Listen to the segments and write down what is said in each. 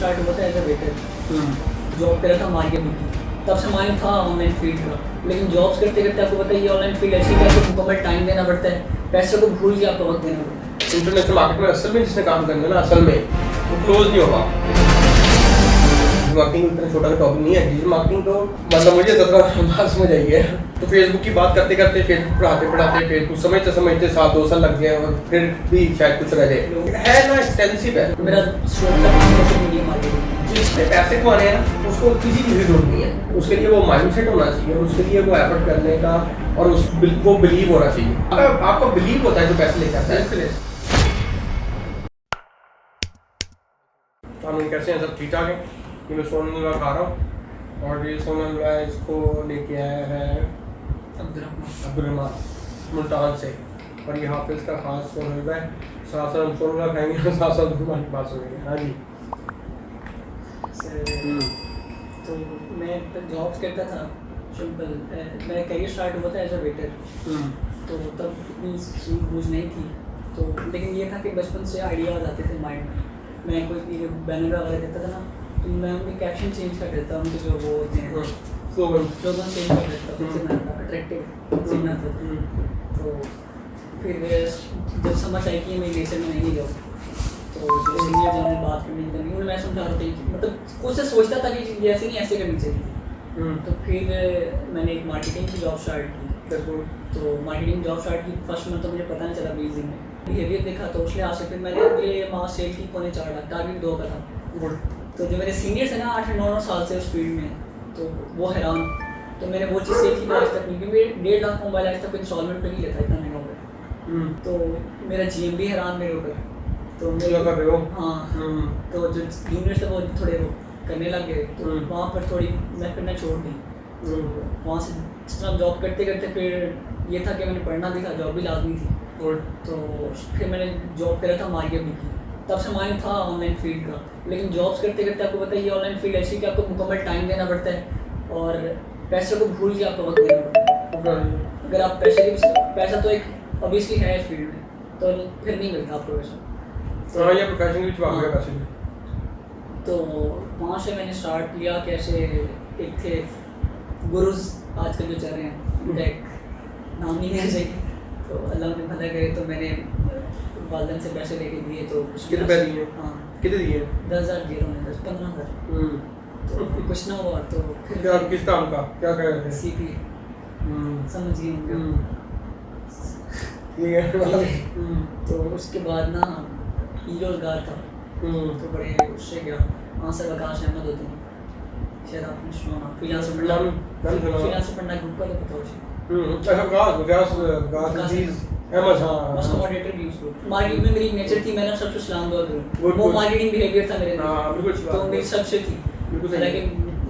Start हुआ था as a waiter, job कर रहा था मार्केट में। तब से माइंड था ऑनलाइन फील्ड का, लेकिन जॉब्स करते करते आपको पता है ये ऑनलाइन फील्ड ऐसी है, आपको मुकम्मल टाइम देना पड़ता है, पैसे को भूल के आपको वक्त देना पड़ता है। इंटरनेशनल मार्केट में असल में जिसने काम करना है ना, असल में वो क्लोज नहीं होगा। मार्केटिंग इतना छोटा सा टॉपिक नहीं है। डिजिटल मार्केटिंग तो मतलब मुझे 17 बात समझ आई है। तो फेसबुक की बात करते करते फेसबुक पढ़ाते पढ़ाते फेसबुक समझते समझते 7-2 साल लग गए और फिर भी शायद कुछ रह जाए। है ना, एक्सटेंसिव है। मेरा स्टूडेंट का सोशल मीडिया मार्केटिंग, जिसने पैसे कमाने हैं ना उसको किसी की भी जरूरत नहीं है। उसके लिए वो माइंडसेट होना चाहिए, उसके लिए वो एफर्ट करने का और वो बिलीव होना चाहिए। अगर आपको बिलीव होता है जो पैसे लेकर आता है। हम कैसे हैं, सब ठीक ठाक है। ये मैं सोनल हलवा खा रहा हूँ और ये सोनल हलवा इसको लेके आया है अब्दुर्रहमान मुल्तान से, और ये हाफिज़ का खास सोनल हलवा है। साथ साथ हम सोनल हलवा खाएंगे और साथ साथ अब्दुर्रहमान की बात सुनेंगे। हाँ जी। तो मैं जॉब्स करता था सिंपल, मेरा करियर स्टार्ट हुआ था एज अ वेटर। तो तब इतनी सूझबूझ नहीं थी, तो लेकिन ये था कि बचपन से आइडियाज आते थे माइंड में। मैं कोई बैनर वगैरह देता था ना, तो मैं उनके कैप्शन चेंज कर देता, उनके जो वो होते हैं स्लोगन चेंज कर देता, उससे अट्रैक्टिव सीखना था। तो फिर जब समझ आई कि मेरी नेचर में नहीं जाऊँ, तो जो सीनियर जो है बात करने की उन्हें मैं समझा रहा था कि मतलब खुद से सोचता था कि ये ऐसे नहीं ऐसे करनी चाहिए। तो फिर मैंने एक मार्केटिंग की जॉब स्टार्ट की। तो मार्केटिंग जॉब स्टार्ट की फर्स्ट मंथ तो मुझे पता नहीं चला 20 दिन में। बिहेवियर देखा तो उसके आज से फिर मैंने ये माँ सेल की 4.5 लाख टारगेट 2 का था। तो जो मेरे सीनियर्स हैं ना 8-9 साल से उस फील्ड में, तो वो हैरान। तो मैंने वो चीज़ सेल की आज तक नहीं, क्योंकि 1.5 लाख का मोबाइल आज तक इंस्टॉलमेंट पर नहीं लेता, इतना महंगा मोबाइल। तो मेरा GM भी हैरान मेरे ऊपर। तो क्या कर रहे हो? हाँ। तो जो जूनियर्स थे वो थोड़े वो करने लग गए, तो वहाँ पर थोड़ी मैं करना छोड़ दी। तो वहाँ से इस तरह जॉब करते करते फिर ये था कि मैंने पढ़ना भी था, जॉब भी लाजमी थी। तो फिर मैंने जॉब करा था मार्केट में की। तब से माइंड था ऑनलाइन फील्ड का, लेकिन जॉब्स करते करते आपको पता है ये ऑनलाइन फील्ड ऐसी कि आपको मुकम्मल टाइम देना पड़ता है और पैसे को भूल के आपको वक्त देना पड़ता है। अगर आप पैसा तो एक ऑब्वियसली है इस फील्ड में, तो फिर नहीं मिलता आपको पैसा। हाँ, ये प्रोफेशन भी चुका गया पैसे। तो वहाँ से मैंने स्टार्ट किया। कैसे एक थे गुरुज आजकल जो चल रहे हैं, टेक नाम नहीं लेना चाहिए, तो अल्लाह ने भला करे, तो मैंने वालदैन से पैसे लेके दिए। तो कितने पैसे दिए? हाँ, कितने दिए? 10,000 दिए उन्होंने, 10-15,000। तो कुछ ना हुआ तो फिर क्या किस काम का क्या कर रहे थे? सीपी समझिए। तो उसके बाद ना ई रोजगार था, तो बड़े उससे गया। वहाँ से आकाश अहमद होते हैं, शायद आपने सुना, फ्रीलांसर पढ़ना ग्रुप का तो पता हो। अच्छा, अहमद। हाँ, उसका मॉडरेटर भी उसको मार्केट में मेरी नेचर थी, मैंने सबसे सलाम दुआ करूँ, वो मार्केटिंग बिहेवियर था मेरे अंदर, तो मेरी सबसे थी। लेकिन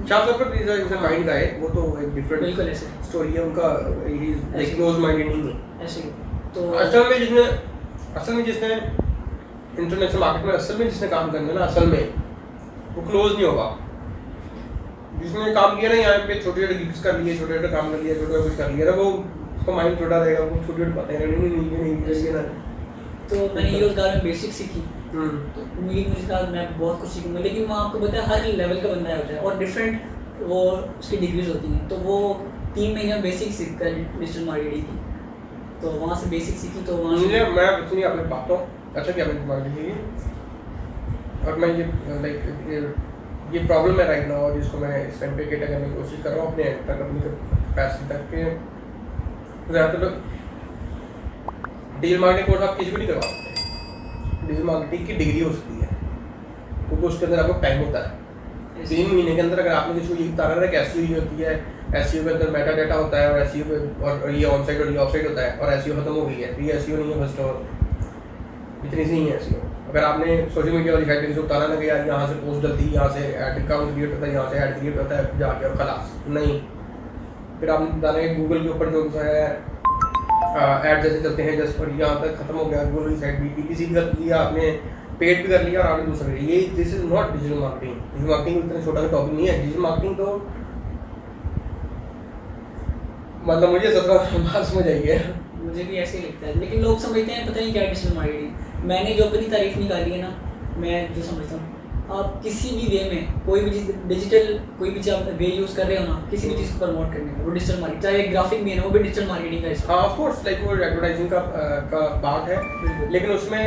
शाह साहब का प्लीज इसे माइंड का है, वो तो एक डिफरेंट बिल्कुल ऐसे स्टोरी है उनका। He is like close minded नहीं है ऐसे। तो असल में जिसने इंटरनेशनल मार्केट में असल में जिसने काम करना है ना, असल में वो क्लोज नहीं होगा। जिसने काम किया ना यहाँ पे छोटे छोटे गिग्स कर लिए, छोटे छोटे काम कर लिया, छोटा कुछ कर लिया ना, वो उसका माइंड छोटा रहेगा, वो छोटे छोटे बातें नहीं ना। तो मैंने ये रोजगार में बेसिक सीखी। तो उम्मीद मुझे था मैं बहुत कुछ सीखूंगा, लेकिन वहाँ आपको पता है हर लेवल का बंदा होता है और डिफरेंट वो उसकी डिग्रीज होती हैं। तो वो 3 महीने में बेसिक सीख कर डिजिटल मार्केटिंग की, तो वहाँ से बेसिक सीखी। तो वहाँ से मैं कुछ नहीं आपने बात हूँ अच्छा क्या मैंने मार्केटिंग की, और मैं ये लाइक ये प्रॉब्लम है राइट नाउ, जिसको मैं इस टाइम पे कैटर करने की कोशिश कर रहा हूँ अपने एंड तक, अपनी कैपेसिटी तक के। ज़्यादातर लोग डिजिटल मार्केटिंग कोर्स आप किसी भी नहीं करवा सकते। डिजिटल मार्केटिंग की डिग्री हो सकती है, क्योंकि उसके अंदर आपको टाइम होता है। 3 महीने के अंदर अगर आपने किसी को ये बता रहा है कि एसईओ होती है, एसईओ के अंदर मेटा डेटा होता है, और एसईओ और ये ऑन साइट और ये ऑफ साइट होता है, और एसईओ खत्म हो गई है, तो ये एसईओ नहीं है फर्स्ट और इतनी सी नहीं है एसईओ। अगर आपने सोशल मीडिया वाली साइट पे किसी को बताना ना कि यार यहाँ से पोस्ट डलती है, यहाँ से ऐड अकाउंट क्रिएट होता है, यहाँ से ऐड क्रिएट होता है, जाके और खलास नहीं। फिर आपने बताना है गूगल के ऊपर जो है ऐड जैसे चलते हैं जस्ट, और यहाँ तक खत्म हो गया गूगल की साइट भी, PPC भी कर लिया आपने, पेड भी कर लिया, और आपने दूसरा ये this is not digital marketing. Digital marketing इतना छोटा सा टॉपिक नहीं है। डिजिटल मार्केटिंग तो मतलब मुझे 17 बात समझ आई है। मुझे भी ऐसे ही लगता है, लेकिन लोग समझते हैं पता नहीं क्या डिजिटल मार्केटिंग। मैंने जो अपनी तारीफ निकाली है ना, मैं जो समझता हूँ आप किसी भी वे में कोई भी चीज़ डिजिटल कोई भी चीज़ वे यूज़ कर रहे हो ना, किसी भी चीज़ को प्रमोट करने का, वो डिजिटल मार्केटिंग, चाहे ग्राफिक भी है ना, वो भी डिजिटल मार्केटिंग का हिस्सा हाँ ऑफ कोर्स, लाइक वो एडवर्टाइजिंग का बात है, लेकिन उसमें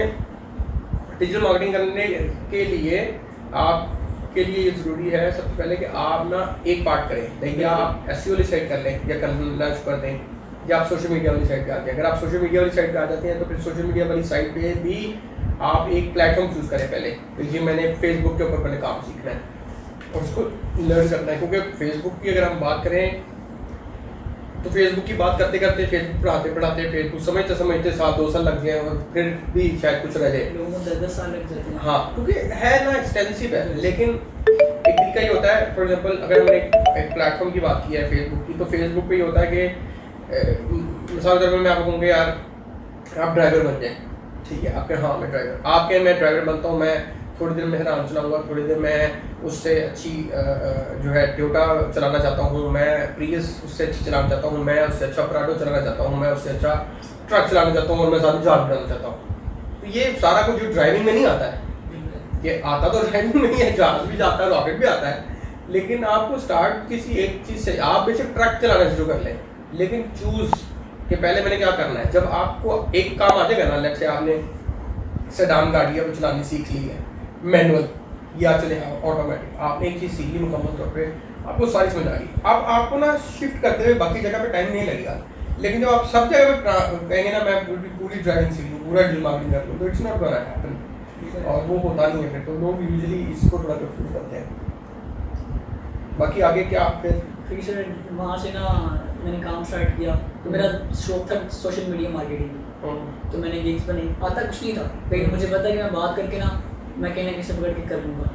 डिजिटल मार्केटिंग करने के लिए आपके लिए ये ज़रूरी है सबसे पहले कि आप ना एक पार्ट करें, लाइक या आप एसईओ वाली साइड कर लें या करना शुरू कर दें, या आप सोशल मीडिया वाली साइड पे आते हैं। अगर आप सोशल मीडिया वाली साइड पे आ जाते हैं तो फिर सोशल मीडिया वाली साइड पे भी आप एक प्लेटफॉर्म चूज़ करें पहले, तो ये मैंने फेसबुक के ऊपर पहले काम सीखना है और उसको लर्न करना है, क्योंकि फेसबुक की अगर हम बात करें तो फेसबुक की बात करते करते, फेसबुक पढ़ाते फेसबुक समझते 1-2 साल लग गए और फिर भी शायद कुछ रह जाए, लोगों को 10 साल लग जाते हैं। हाँ क्योंकि है ना एक्सटेंसिव है, लेकिन एक तरीका ये होता है, फॉर एग्जांपल अगर हमने एक प्लेटफॉर्म की बात की है फेसबुक की, तो फेसबुक पे ये होता है कि मिसाल के तौर पर मैं आपको कहूँगा यार आप ड्राइवर बन जाए, ठीक है, आपके हाँ मैं ड्राइवर बनता हूँ, मैं थोड़ी देर में हैरान चलाऊँगा, थोड़ी देर मैं उससे अच्छी जो है टोयोटा चलाना चाहता हूँ, मैं प्रियस उससे अच्छी चलाना चाहता हूँ, मैं उससे अच्छा पराडो चलाना चाहता हूँ, मैं उससे अच्छा ट्रक चलाना चाहता हूँ और मैं साथ जहाज बनाना चाहता हूँ। तो ये सारा कुछ जो ड्राइविंग में नहीं आता है, ये आता तो ड्राइविंग में नहीं है, जहाज भी जाता है, रॉकेट भी आता है, लेकिन आपको स्टार्ट किसी एक चीज़ से, आप बेशक ट्रक चलाना शुरू कर लें, लेकिन चूज़ कि पहले मैंने क्या करना है। जब आपको एक काम आ जाएगा ना, लेट्स से आपने सेडान गाड़ी अब चलानी सीख ली है, मैनुअल या चले ऑटोमेटिक, आपने एक चीज़ सीख ली मुकम्मल तौर पे, आपको सारी समझ आ गई, अब आपको ना शिफ्ट करते हुए बाकी जगह पे टाइम नहीं लगेगा। लेकिन जब आप सब जगह पे कहेंगे ना मैं पूरी ड्राइविंग सीख लूँ, पूरा डिजिटल मार्केटिंग कर लूँ, तो इट्स नॉट गोना हैपन, और वो होता नहीं है फिर, तो लोग यूजुअली इसको थोड़ा कंफ्यूज करते हैं। बाकी आगे क्या फिर से वहाँ से ना मैंने काम स्टार्ट किया, तो मेरा शौक था सोशल मीडिया मार्केटिंग, तो मैंने गिग्स बनाई, आता कुछ नहीं था, लेकिन मुझे पता कि मैं बात करके ना मैं कहीं ना कहीं से पकड़ के कर लूँगा,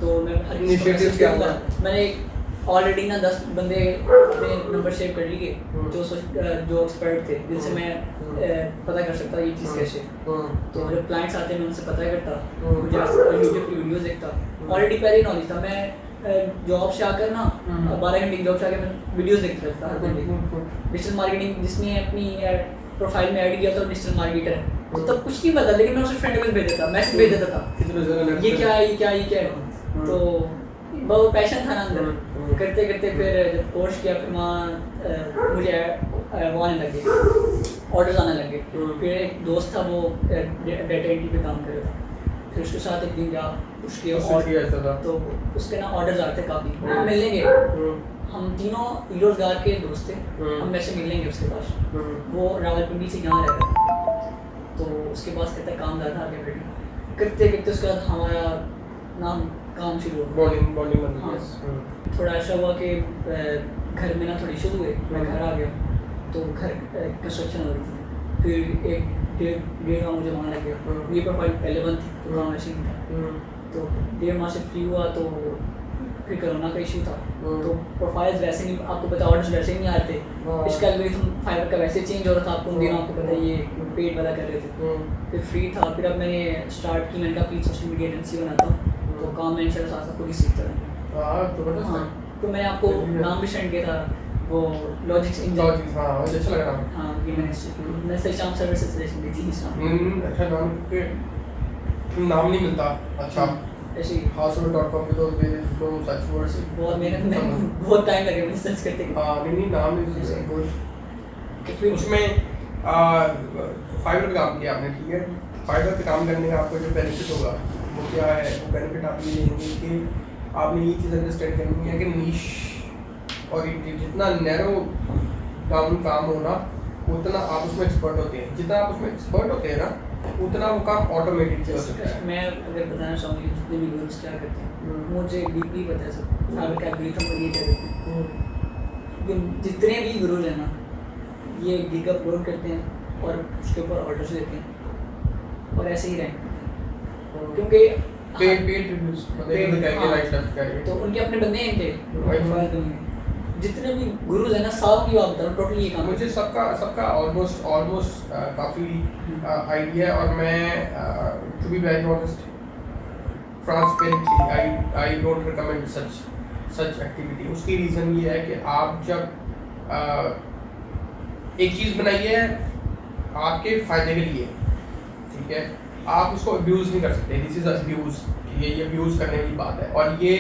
तो मैं हर किसी को क्या हुआ, मैंने ऑलरेडी ना 10 बंदे अपने नंबर सेव कर लिए जो एक्सपर्ट थे, जिनसे मैं पता कर सकता ये चीज़ कैसे, तो जब क्लाइंट्स आते हैं मैं उनसे पता करता, मुझे यूट्यूब की वीडियोज़ देखता, ऑलरेडी पहले ही नॉलेज था, मैं जॉब से आकर ना 12 घंटे की जॉब से आकर मैं वीडियोज़ देखता रहता हर दिन, डिजिटल मार्केटिंग जिसने अपनी प्रोफाइल में ऐड किया था डिजिटल मार्केटर है, तो तब कुछ नहीं पता, लेकिन मैं उसे फ्रेंड को भेज देता, मैसेज भेज देता था ये क्या है, तो बहुत पैशन था ना अंदर, करते करते फिर जब कोर्स किया फिर वहाँ मुझे वो आने लगे, ऑर्डर्स आने लगे, फिर एक दोस्त था वो डेटा एंट्री पे काम कर रहा था, फिर उसके साथ एक दिन जा उसके तो उसके ना ऑर्डर्स आते काफ़ी, हम मिल लेंगे, हम तीनों बेरोजगार के दोस्त थे, हम वैसे मिल लेंगे उसके पास, वो रावलपिंडी से यहाँ रह रहा था, तो उसके पास कहता काम ज़्यादा आगे बढ़ी, करते करते उसके बाद हमारा नाम काम शुरू हो बॉन्डिंग हाँ, थोड़ा ऐसा हुआ कि घर में ना थोड़ी इशू हुए, मैं घर आ गया, तो घर कंस्ट्रक्शन हो रही थी, फिर एक डेढ़ माह मुझे वहाँ लग गया, ये प्रोफाइल पहले बंद थी तो काम ऐसे ही था, तो 1.5 माह से फ्री हुआ, तो फिर कोरोना का इशू था, तो प्रोफाइल्स वैसे नहीं, आपको पता ऑर्डर्स वैसे नहीं आते, इसका एल्गोरिथम फाइवर का वैसे चेंज हो रहा था, आपको उन दिनों आपको पता ये पेड वाला कर रहे थे, फिर फ्री था, फिर अब मैंने स्टार्ट की, मैंने कहा प्लीज सोशल मीडिया एजेंसी बनाता हूँ, तो काम मैं इंशाल्लाह साथ खुद ही सीखता रहूँ। हाँ, तो मैंने आपको नाम भी सेंड किया था, वो लॉजिक्स इन अच्छा लगा नाम, हाँ ये मैंने सही शाम सर्विसेज सजेशन दी थी इस नाम, अच्छा नाम के नाम नहीं मिलता, अच्छा ऐसे ही household.com पे तो नो सच वर्ड्स, बहुत मेहनत में बहुत टाइम लगे मुझे सर्च करते, हाँ नहीं नाम नहीं गुड। उसमें फाइवर पे काम किया आपने, ठीक है, फाइवर पे काम करने का आपको जो बेनिफिट होगा वो क्या है, वो बेनिफिट आप ये लेंगे कि आपने ये चीज़ अंडरस्टैंड करनी है कि नीश और जितना नैरो डाउन काम होना उतना आप उसमें एक्सपर्ट होते हैं, जितना आप उसमें एक्सपर्ट होते हैं ना उतना वो काम ऑटोमेटिक से हो सकता है। मैं अगर बताना चाहूँगी जितने भी गुरुज क्या करते हैं मुझे डीपली पता है सब, फाइवर का एल्गोरिथम और ये क्या करते हैं, जितने भी गुरुज हैं ना ये गिग अपलोड करते हैं और उसके ऊपर ऑर्डर्स लेते हैं और ऐसे ही रहें, क्योंकि तो उनके अपने बंदे हैं इनके, जितने भी गुरुज हैं ना सब की बात बताऊँ टोटली ये काम, मुझे सबका ऑलमोस्ट काफ़ी आइडिया है, और मैं to be very honest transparently I don't recommend such activity. उसकी रीज़न ये है कि आप जब एक चीज़ बनाइए आपके फ़ायदे के लिए, ठीक है, आप उसको अब्यूज़ नहीं कर सकते, दिस इज़ अब्यूज़, ये अब्यूज़ करने की बात है, और ये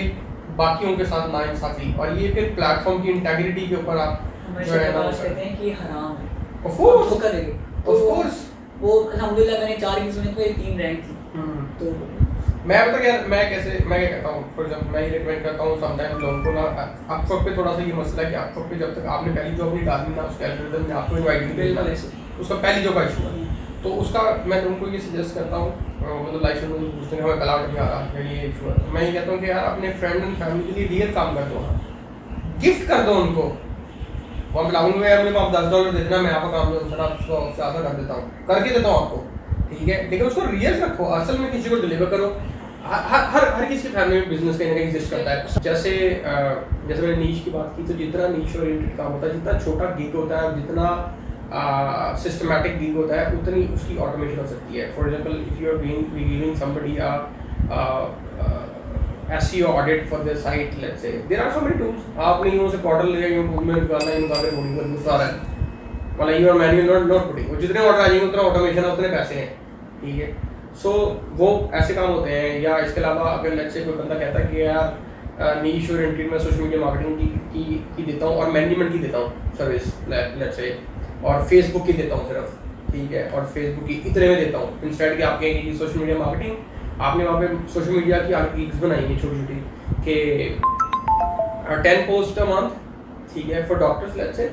बाकियों के साथ नाइंसाफ़ी, और ये फिर प्लेटफॉर्म की इंटेग्रिटी के ऊपर आप जो है ना कहते हैं कि हराम है, ऑफ कोर्स वो करेंगे ऑफ कोर्स। वो अल्हम्दुलिल्लाह मैंने 4 की सुनी तो ये 3 रैंक थी। तो मैं पता क्या, मैं क्या कहता हूँ, फॉर एग्जाम्पल मैं ये रिकमेंड करता हूँ समटाइम लोगों को ना, अपवर्क पे थोड़ा सा ये मसला है कि अपवर्क पे जब तक आपने पहली जॉब नहीं डाली ना, उसके एल्गोरिथम ने आपको इनवाइट नहीं बिल्कुल किया, उसका पहली जॉब का इशू है। तो उसका मैं उनको ये सजेस्ट करता हूँ, मतलब लाइफ में पूछते हैं हमें कलाउट नहीं आ रहा या ये इशू है, मैं ये कहता हूँ कि यार अपने फ्रेंड एंड फैमिली के लिए रियल काम कर दो, गिफ्ट कर दो उनको। वो मैं लाऊंगा यार, मुझे आप $10 दे देना, मैं आपका काम ज़्यादा कर देता हूँ, करके देता हूँ आपको, ठीक है, लेकिन उसको रियल रखो, असल में किसी को डिलीवर करो। हर किसी की फैमिली में बिजनेस कहीं ना कहीं एग्जिस्ट करता है। जैसे मैंने नीश की बात की, तो जितना नीश ओरिएंटेड काम होता है, जितना छोटा गिग होता है, जितना सिस्टमैटिक गिग होता है, उतनी उसकी ऑटोमेशन हो सकती है। For example if you are giving somebody SEO audit for their site, let's say there are so many tools, आपने यूं से पोर्टल लिया, यूं में निकालना, यूं निकाल के कोडिंग करना, सारा मतलब you are manual not putting, जितने ऑर्डर आ जाएंगे उतना ऑटोमेशन है, उतने पैसे हैं, ठीक है। सो वो ऐसे काम होते हैं। या इसके अलावा अगर लेट्स से कोई बंदा कहता है कि यार नीश ओरिएंटेड में सोशल मीडिया मार्केटिंग की देता हूँ और मैनेजमेंट की देता हूँ सर्विस, लेट्स से, और फेसबुक की देता हूँ सिर्फ, ठीक है, और फेसबुक की इतने में देता हूँ, इंस्टेड कि आप कहेंगे कि सोशल मीडिया मार्केटिंग, आपने वहाँ पे सोशल मीडिया की गिग्स बनाई है छोटी छोटी कि 10 पोस्ट अ मंथ, ठीक है, for doctors, let's say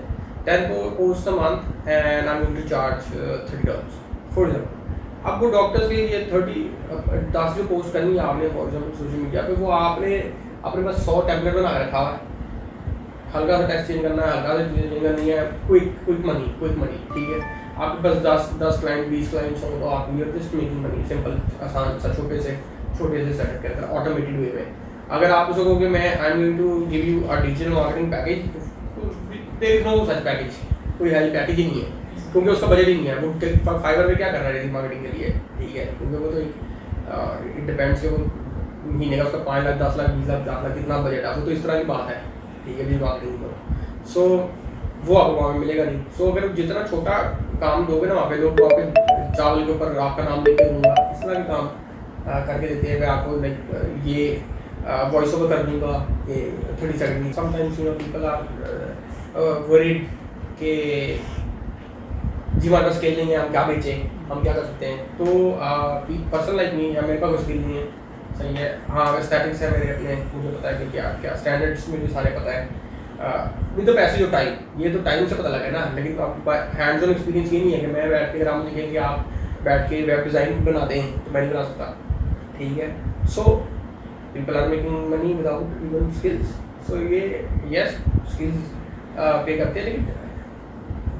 10 post a month and I am going to charge $30 for example. अब वो डॉक्टर्स के लिए 10 जो पोस्ट करनी है आपने फॉर एग्जाम्पल सोशल मीडिया पे, वो आपने अपने पास 100 टेम्पलेट बना के रखा हुआ है, हल्का सा टेक्स्ट चेंज करना है, हल्का सा चेंज करनी है, क्विक मनी, ठीक है। आपके पास 10 क्लाइंट 20 क्लाइंट्स हो, तो आप you are just making money, simple, आसान सा, छोटे से सेटअप के अंदर ऑटोमेटेड वे में। अगर आप उसको कहोगे मैं I am going to give you a digital marketing package, there is no such package, कोई हेल्प पैकेज ही नहीं है, क्योंकि उसका बजट ही नहीं है। वो फाइवर में क्या कर रहा है डिजिटल मार्केटिंग के लिए, ठीक है, क्योंकि वो तो इट डिपेंड्स कि वो महीने का उसका 5 लाख 10 लाख 20 लाख 10 लाख कितना बजट है, वो तो इस तरह की बात है, ठीक है, डिजिटल मार्केटिंग को। सो वो आपको वहाँ में मिलेगा नहीं। सो अगर जितना छोटा काम दोगे ना, वहाँ पे लोग वहाँ पे चावल के ऊपर आपका नाम लेके दूंगा, इस तरह के काम करके देते हैं। मैं आपको लाइक ये वॉइस ओवर कर दूंगा, ये 30 second. Sometimes you know people are worried कि जी हमारे पास स्किल नहीं है, हम क्या बेचें, हम क्या कर सकते हैं। तो पर्सन लाइक मी, या मेरे पास कोई स्किल नहीं है, सही है, हाँ स्टैटिक्स है मेरे अपने, मुझे पता है कि क्या स्टैंडर्ड्स मुझे सारे पता है। नहीं तो पैसे जो टाइम, ये तो टाइम से पता लगा ना, लेकिन आपको हैंड्स ऑन एक्सपीरियंस ये नहीं है कि मैं बैठ के, अगर आप मुझे कहें कि आप बैठ के वेब डिज़ाइन बना दें तो मैं नहीं बना सकता, ठीक है। So people are making money without even skills. सो ये यस स्किल्स पे करते हैं, लेकिन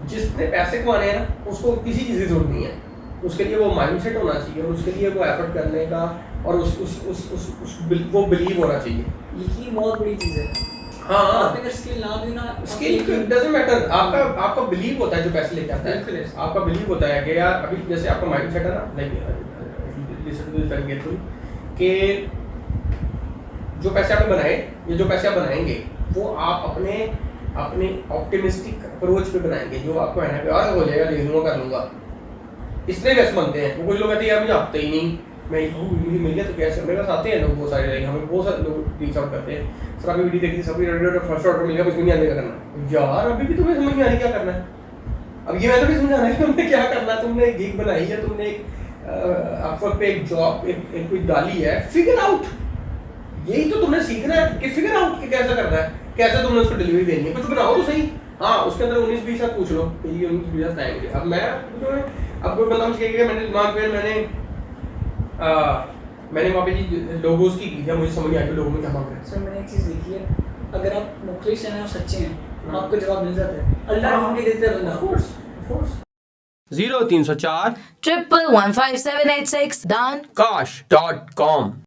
जिसने पैसे कमाने हैं ना, उसको किसी चीज़ की जरूरत नहीं है, उसके लिए वो माइंडसेट होना चाहिए, और उसके लिए वो एफर्ट करने का, और वो बिलीव होना चाहिए। यही बहुत बड़ी चीज़ है। हाँ, आप अगर स्किल ना भी ना, स्किल डजंट मैटर, आपका बिलीव होता है जो पैसे लेके आता है, आपका बिलीव होता है कि यार अभी जैसे आपका माइंडसेट है ना, like listen to this very carefully, कि जो पैसे आपने बनाए या जो पैसे आप बनाएंगे, वो आप अपने ऑप्टिमिस्टिक अप्रोच पे बनाएंगे, जो आपको है ना कि यार हो जाएगा, ले लूँगा, कर लूँगा, इसलिए कैसे बनते हैं। वो कुछ लोग कहते हैं यार मुझे आते ही नहीं, मैं मुझे मिल गया तो कैसे, मेरे पास आते हैं लोग बहुत सारे, हमें बहुत सारे लोग रीच आउट करते हैं, सर अभी वीडियो देखी, सभी फर्स्ट ऑर्डर मिल गया, कुछ भी नहीं आने का करना, यार अभी भी तुम्हें समझ नहीं आ रही क्या करना है। अब ये मैं तो नहीं समझा रहा है कि तुमने क्या करना है, तुमने एक गिग बनाई है, तुमने आपको पे एक जॉब एक कोई डाली है, फिगर आउट, यही तो तुमने सीखना है कि फिगर आउट कि कैसे करना है, कैसे तुमने उसको डिलीवरी देनी है, कुछ बनाओ तो सही। हाँ, उसके अंदर 19-20 आप पूछ लो, ये 19-20 टाइम के। अब कोई बंदा मुझे कहेगा मैंने दिमाग में मैंने वहाँ पे जी लोगोस की थी, मुझे समझ नहीं आया कि लोगों में क्या मांग रहे हैं। सर मैंने एक चीज़ देखी है, अगर आप मुखलिस हैं और सच्चे हैं, आपको जवाब मिल जाता है, अल्लाह ढूंढ के देता है बंदा। Of course 0304 1115786 done kash.com